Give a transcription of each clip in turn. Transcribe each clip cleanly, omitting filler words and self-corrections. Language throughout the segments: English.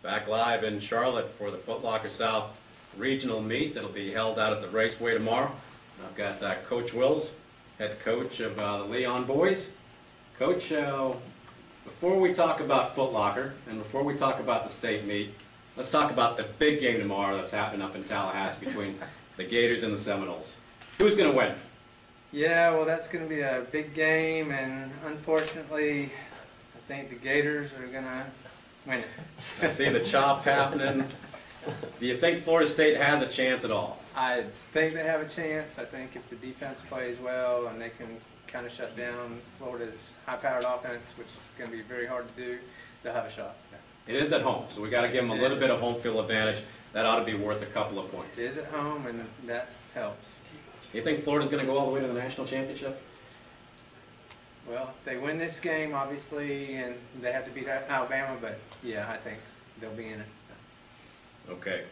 Back live in Charlotte for the Footlocker South regional meet that'll be held out at the Raceway tomorrow. I've got Coach Wills, head coach of the Leon boys. Coach, before we talk about Footlocker and before we talk about the state meet, let's talk about the big game tomorrow that's happening up in Tallahassee between the Gators and the Seminoles. Who's going to win? Yeah, well, that's going to be a big game, and unfortunately, I think the Gators are going to win it. I see the chop happening. Do you think Florida State has a chance at all? I think they have a chance. I think if the defense plays well and they can kind of shut down Florida's high-powered offense, which is going to be very hard to do, they'll have a shot. It is at home, so we got to give them a little bit of home field advantage. That ought to be worth a couple of points. It is at home, and that helps. You think Florida's going to go all the way to the national championship? Well, if they win this game, obviously, and they have to beat Alabama, but yeah, I think they'll be in it. Okay.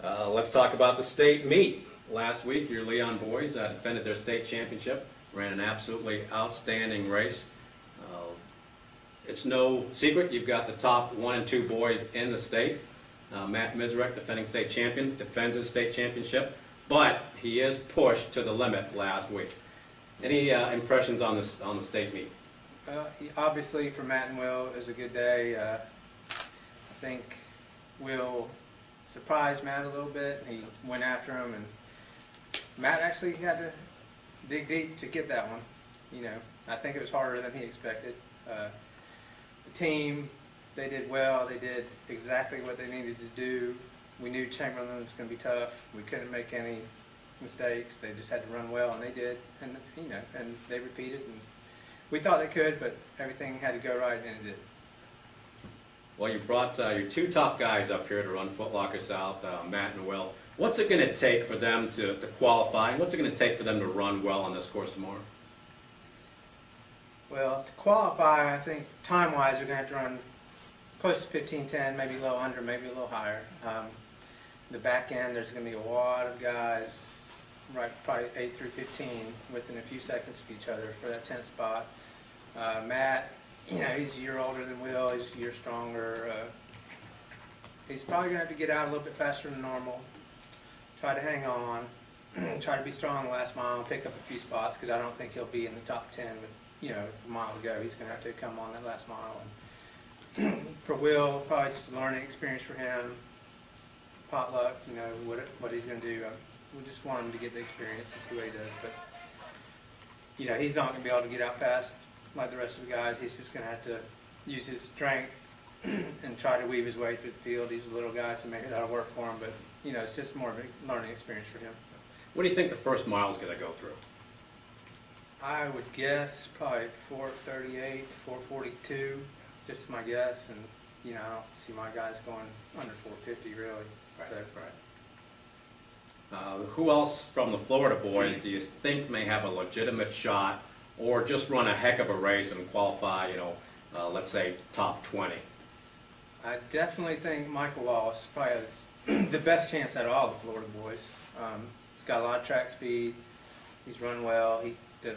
Let's talk about the state meet. Last week, your Leon boys defended their state championship, ran an absolutely outstanding race. It's no secret you've got the top 1 and 2 boys in the state. Matt Mizrek, defending state champion, defends his state championship, but he is pushed to the limit last week. Any impressions on this the state meet? Obviously, for Matt and Will, it was a good day. I think Will surprised Matt a little bit. He went after him, and Matt actually had to dig deep to get that one. You know, I think it was harder than he expected. The team, they did well. They did exactly what they needed to do. We knew Chamberlain was going to be tough. We couldn't make any mistakes. They just had to run well, and they did. And you know, and they repeated. And we thought they could, but everything had to go right, and it did. Well, you brought your 2 top guys up here to run Footlocker South, Matt and Will. What's it going to take for them to qualify? What's it going to take for them to run well on this course tomorrow? Well, to qualify, I think time-wise, they're going to have to run close to 15:10, maybe a little under, maybe a little higher. The back end, there's going to be a lot of guys, right, probably 8 through 15, within a few seconds of each other for that 10th spot. Matt, you know, he's a year older than Will. He's a year stronger. He's probably going to have to get out a little bit faster than normal, try to hang on, try to be strong the last mile and pick up a few spots, because I don't think he'll be in the top 10 with, you know, a mile to go. He's going to have to come on that last mile. And for Will, probably just a learning experience for him. Potluck, you know, what he's going to do. We just want him to get the experience and see what he does. But, you know, he's not going to be able to get out fast like the rest of the guys. He's just going to have to use his strength and try to weave his way through the field. He's a little guy, so maybe that'll work for him. But, you know, it's just more of a learning experience for him. What do you think the first mile is going to go through? I would guess probably 4:38, 4:42, just my guess. And, you know, I don't see my guys going under 4:50 really. Right, So. Right. Who else from the Florida boys do you think may have a legitimate shot, or just run a heck of a race and qualify, you know, let's say top 20? I definitely think Michael Wallace probably has the best chance out of all the Florida boys. He's got a lot of track speed. He's run well. The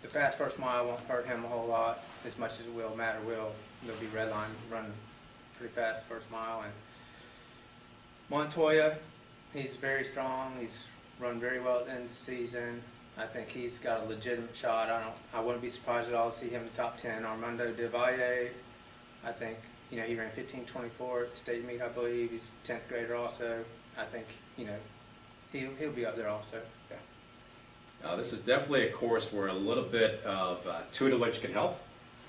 fast first mile won't hurt him a whole lot as much as it will Matt or Will. They'll be redline running pretty fast first mile. And Montoya, he's very strong. He's run very well at the end of the season. I think he's got a legitimate shot. I wouldn't be surprised at all to see him in the top 10. Armando De Valle, I think, you know, he ran 15:24 at the state meet, I believe. He's a 10th grader also. I think, you know, he'll be up there also. Yeah. This is definitely a course where a little bit of tutelage can help.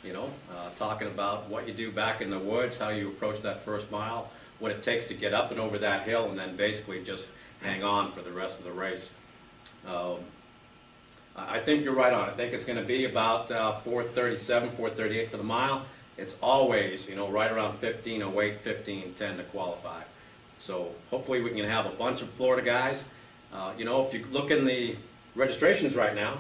You know, talking about what you do back in the woods, how you approach that first mile, what it takes to get up and over that hill, and then basically just hang on for the rest of the race. I think you're right on. I think it's going to be about 4:37, 4:38 for the mile. It's always, you know, right around 15:08, 15:10 to qualify. So hopefully we can have a bunch of Florida guys. You know, if you look in the registrations right now,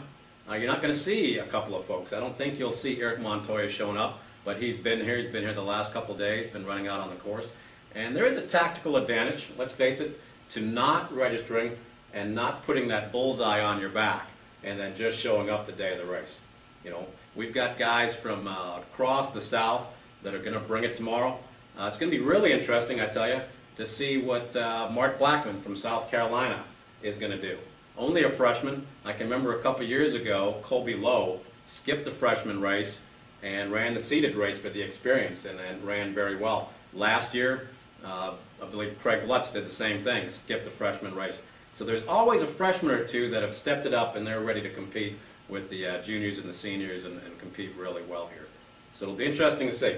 you're not going to see a couple of folks. I don't think you'll see Eric Montoya showing up, but he's been here. He's been here the last couple of days, been running out on the course. And there is a tactical advantage, let's face it, to not registering and not putting that bullseye on your back and then just showing up the day of the race. You know, we've got guys from across the South that are going to bring it tomorrow. It's going to be really interesting, I tell you, to see what Mark Blackman from South Carolina is going to do. Only a freshman. I can remember a couple years ago, Colby Lowe skipped the freshman race and ran the seeded race for the experience and ran very well. Last year, I believe Craig Lutz did the same thing, skipped the freshman race. So there's always a freshman or two that have stepped it up and they're ready to compete with the juniors and the seniors and compete really well here. So it'll be interesting to see.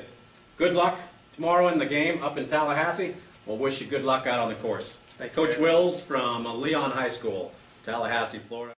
Good luck tomorrow in the game up in Tallahassee. We'll wish you good luck out on the course. Thank you Coach very much. Wills from Leon High School, Tallahassee, Florida.